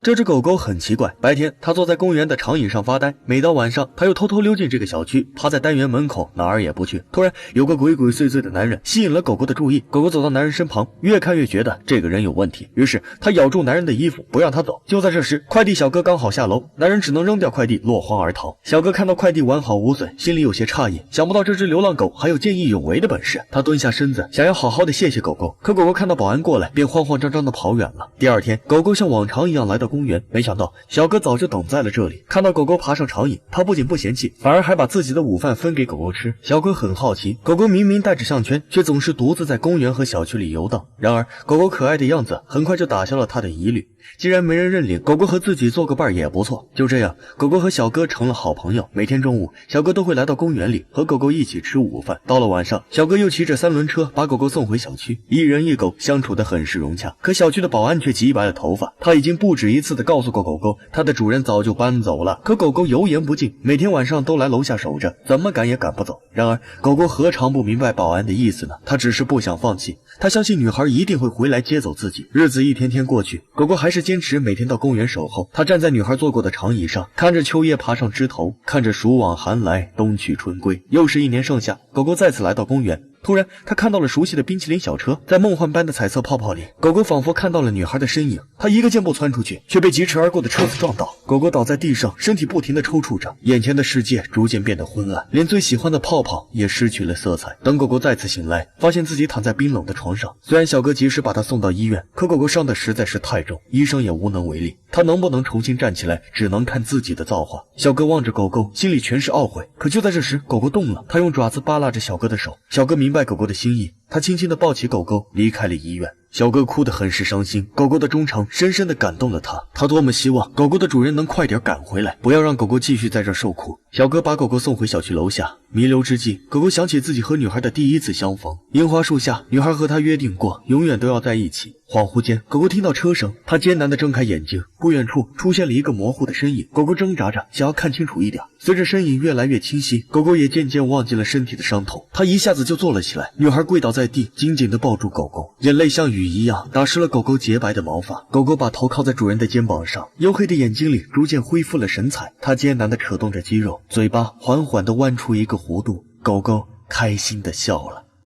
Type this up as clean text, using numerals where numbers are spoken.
這只狗狗很奇怪，白天它坐在公園的長椅上發呆，每到晚上它又偷偷溜進這個小區，趴在单元門口哪兒也不去。突然有個鬼鬼祟祟的男人吸引了狗狗的注意，狗狗走到男人身旁，越看越觉得这个人有問題，於是他咬住男人的衣服不讓他走。就在這時，快遞小哥剛好下樓，男人只能扔掉快遞落荒而逃。小哥看到快遞完好無損，心裡有些詫異，想不到這只流浪狗還有見義勇為的本事。他蹲下身子想要好好的謝謝狗狗，可狗狗看到保安過來便慌慌張張的跑遠了。第二天，狗狗像往常一樣來到公園，沒想到小哥早就等在了這裡。看到狗狗爬上長椅，他不僅不嫌棄，反而還把自己的午飯分給狗狗吃。小哥很好奇，狗狗明明帶着項圈，卻總是獨自在公園和小區裡遊蕩。然而狗狗可愛的樣子很快就打消了他的疑慮，既然沒人認領，狗狗和自己做個伴也不錯。就這樣，狗狗和小哥成了好朋友。每天中午，小哥都會來到公園裡和狗狗一起吃午飯。到了晚上，小哥又騎着三輪車把狗狗送回小區，一人一狗相處得很是融洽。可小區的保安卻急白了頭髮，他已經不止一次地告訴過狗狗，他的主人早就搬走了。可狗狗油鹽不進，每天晚上都來樓下守着，怎麼趕也趕不走。然而狗狗何嘗不明白保安的意思呢？他只是不想放棄，他相信女孩一定會回來接走自己。日子一天天過去，狗狗還是堅持每天到公園守候。他站在女孩坐過的長椅上，看着秋葉爬上枝頭，看着暑往寒來，冬去春歸。又是一年盛夏，狗狗再次來到公園。突然他看到了熟悉的冰淇淋小車，在夢幻般的彩色泡泡裡，狗狗仿佛看到了女孩的身影。他一個箭步竄出去，卻被疾馳而過的車子撞倒。狗狗倒在地上，身體不停地抽搐着，眼前的世界逐漸變得昏暗，連最喜歡的泡泡也失去了色彩。等狗狗再次醒來，發現自己躺在冰冷的床上。雖然小哥及時把他送到醫院，可狗狗傷得實在是太重，醫生也無能為力。他能不能重新站起來，只能看自己的造化。小哥望着狗狗，心裡全是懊悔。可就在這時，狗狗動了，他用爪子扒拉着小哥的手。小哥明白狗狗的心意，他輕輕地抱起狗狗，離開了醫院。小哥哭得很是傷心，狗狗的忠誠深深地感動了他。他多麼希望狗狗的主人能快點趕回來，不要讓狗狗繼續在這受苦。小哥把狗狗送回小區樓下，彌留之際，狗狗想起自己和女孩的第一次相逢。櫻花樹下，女孩和他約定過，永遠都要在一起。恍惚間，狗狗聽到車聲，他艱難地睜開眼睛，不遠處出現了一個模糊的身影。狗狗掙扎着想要看清楚一點，隨着身影越來越清晰，狗狗也漸漸忘記了身體的傷痛。他一下子就坐了起來，女孩跪倒在地，緊緊地抱住狗狗，眼淚像雨一樣打濕了狗狗潔白的毛髮。狗狗把頭靠在主人的肩膀上，黝黑的眼睛裡逐漸恢復了神采。它艱難地扯動着肌肉，嘴巴緩緩地彎出一個弧度，狗狗開心地笑了。